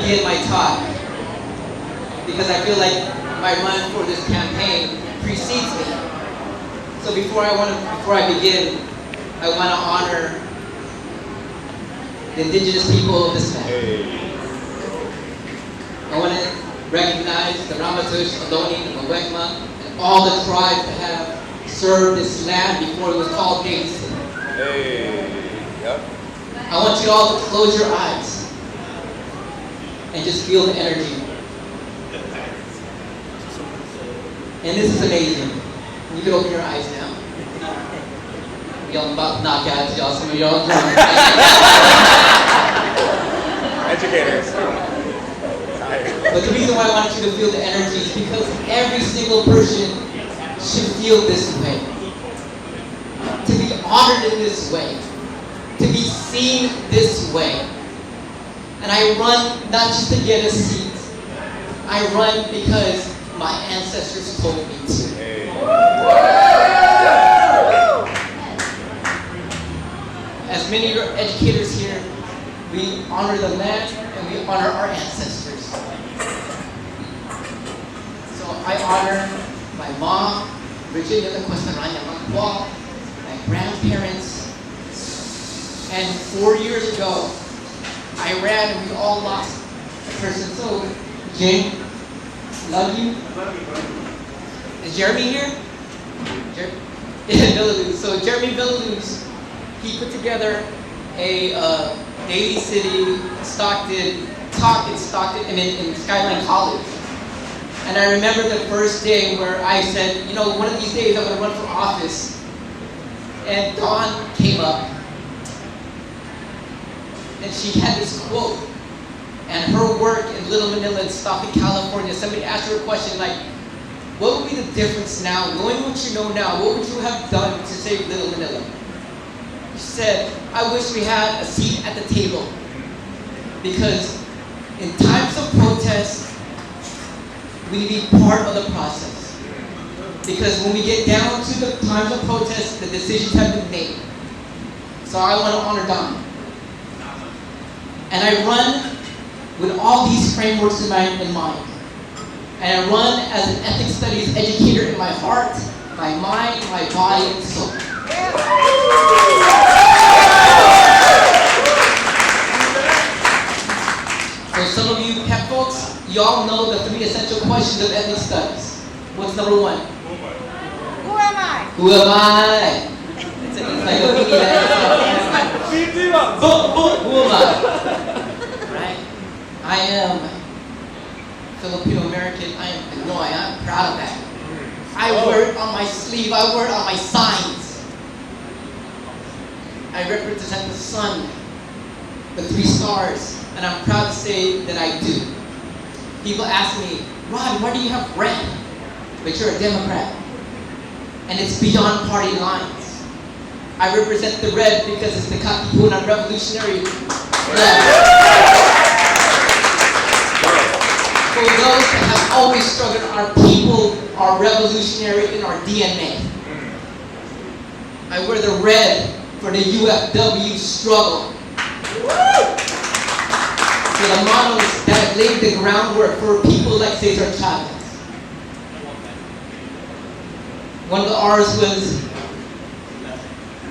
begin my talk because I feel like my run for this campaign precedes me. So before I begin, I want to honor the indigenous people of this land. I want to recognize the Ramatush, Adoni, the Wekma, and all the tribes that have served this land before it was called Daus. Yep. I want you all to close your eyes and just feel the energy. And this is amazing. You can open your eyes now. Y'all about to knock out y'all, some of y'all drunk. Educators. But the reason why I want you to feel the energy is because every single person should feel this way. To be honored in this way. To be seen this way. And I run not just to get a seat. I run because my ancestors told me to. As many of your educators here, we honor the land and we honor our ancestors. So I honor my mom, Virginia Daus-Magbual, my grandparents, and 4 years ago, I ran and we all lost a person. So, Jane, love you. Is Jeremy here? Villaluz. So Jeremy Villaluz, he put together a Daly City, Stockton, talk in Stockton, and in Skyline College. And I remember the first day where I said, you know, one of these days I'm going to run for office. And Dawn came up, and she had this quote. And her work in Little Manila in Stockton, California, somebody asked her a question like, what would be the difference now, knowing what you know now, what would you have done to save Little Manila? She said, I wish we had a seat at the table. Because in times of protest, we need to be part of the process. Because when we get down to the times of protest, the decisions have been made. So I want to honor Dawn. And I run with all these frameworks in mind. And I run as an ethnic studies educator in my heart, my mind, my body, and soul. So some of you pep folks, you all know the 3 essential questions of ethnic studies. What's number 1? Who am I? Who am I? It's like a mini Who am I? Right? I am Filipino American. I am Pinoy. I'm proud of that. I wear it on my sleeve. I wear it on my signs. I represent the sun, the 3 stars, and I'm proud to say that I do. People ask me, Rod, why do you have red? But you're a Democrat. And it's beyond party lines. I represent the red because it's the Katipunan revolutionary flag. For those that have always struggled, our people are revolutionary in our DNA. I wear the red for the UFW struggle. For the models that have laid the groundwork for people like Cesar Chavez. One of the R's was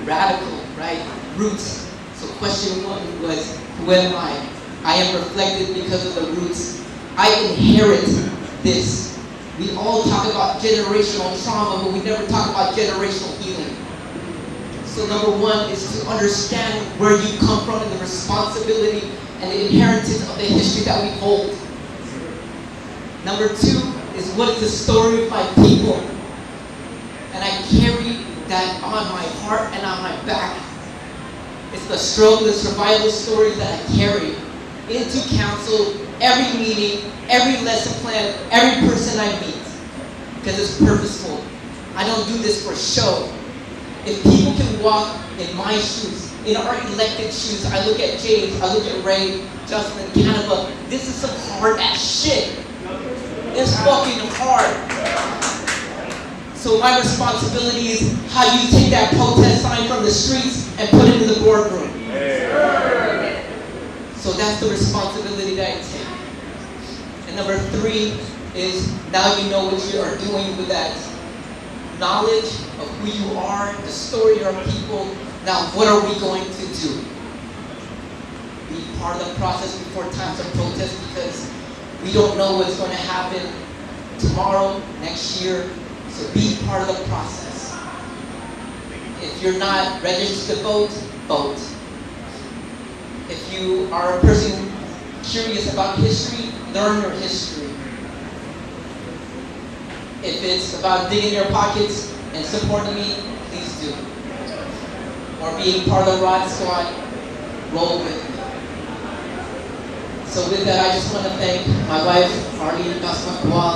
radical, right? Roots. So question 1 was, who am I? I am reflected because of the roots. I inherit this. We all talk about generational trauma, but we never talk about generational healing. So number 1 is to understand where you come from and the responsibility and the inheritance of the history that we hold. Number 2 is what is the story of my people. And I carry that on my heart and on my back. It's the struggle, the survival stories that I carry into council, every meeting, every lesson plan, every person I meet. Because it's purposeful. I don't do this for show. If people can walk in my shoes, in our elected shoes, I look at James, I look at Ray, Justin, Canada, this is some hard ass shit. It's fucking hard. So my responsibility is how you take that protest sign from the streets and put it in the boardroom. So that's the responsibility that I take. And number 3 is now you know what you are doing with that knowledge of who you are, the story of our people. Now what are we going to do? Be part of the process before times of protest, because we don't know what's going to happen tomorrow, next year. So be part of the process. If you're not registered to vote, vote. If you are a person curious about history, learn your history. If it's about digging your pockets and supporting me, please do. Or being part of the Rod Squad, roll with me. So with that, I just want to thank my wife, Daus-Magbual.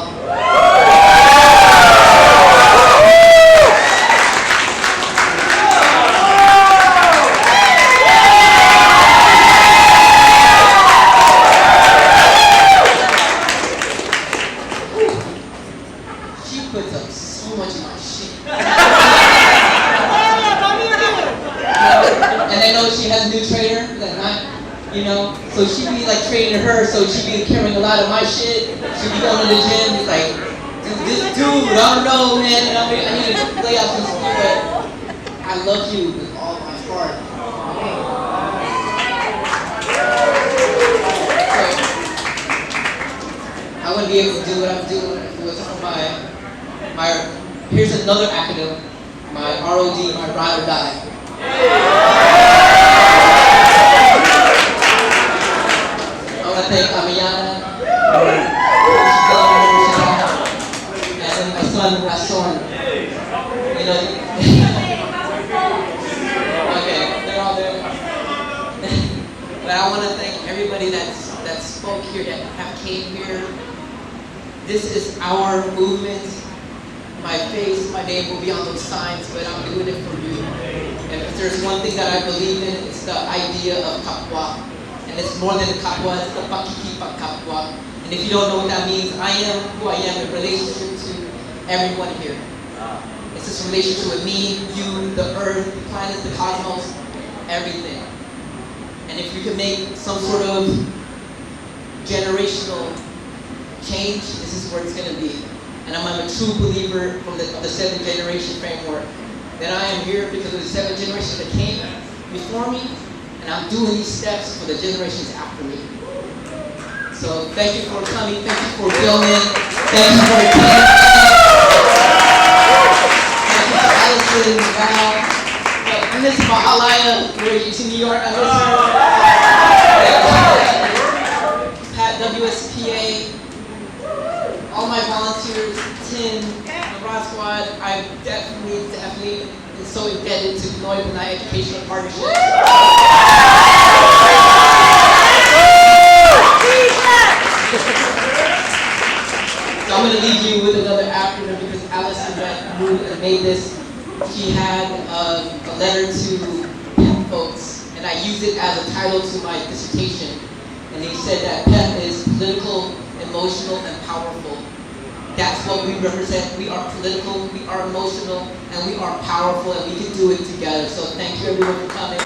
Puts up so much of my shit. And I know she has a new trainer, like so she be like training her, so she be carrying a lot of my shit. She be going to the gym, it's like, this dude, I don't know, man, I need to lay out some stuff, but I love you with all my heart. I wouldn't be able to do what I'm doing if it wasn't for here's another acronym, my ROD, my ride or die. I want to thank Amiyana, and then my son Rason. Okay, they're all there. But I want to thank everybody that spoke here, that have came here. This is our movement. My face, my name will be on those signs, but I'm doing it for you. And if there's one thing that I believe in, it's the idea of kapwa. And it's more than kapwa, it's the pakikipa kapwa. And if you don't know what that means, I am who I am in relationship to everyone here. It's this relationship with me, you, the earth, the planets, the cosmos, everything. And if you can make some sort of generational change, this is where it's going to be. And I'm a true believer from the 7th generation framework, that I am here because of the 7 generations that came before me, and I'm doing these steps for the generations after me. So thank you for coming, thank you for Gilman, thank you for the team. Thank you to Allison, Val, and this is Mahalaya, where you to New York, I listen. Pat, WSPA, all my volunteers, Tim, the Rod Squad, I definitely am so indebted to Noy Benai Educational Partnership. So I'm going to leave you with another acronym because Allison that made this. She had a letter to PEP folks, and I used it as a title to my dissertation. And they said that PEP is political, emotional, and powerful. That's what we represent. We are political, we are emotional, and we are powerful, and we can do it together. So thank you everyone for coming.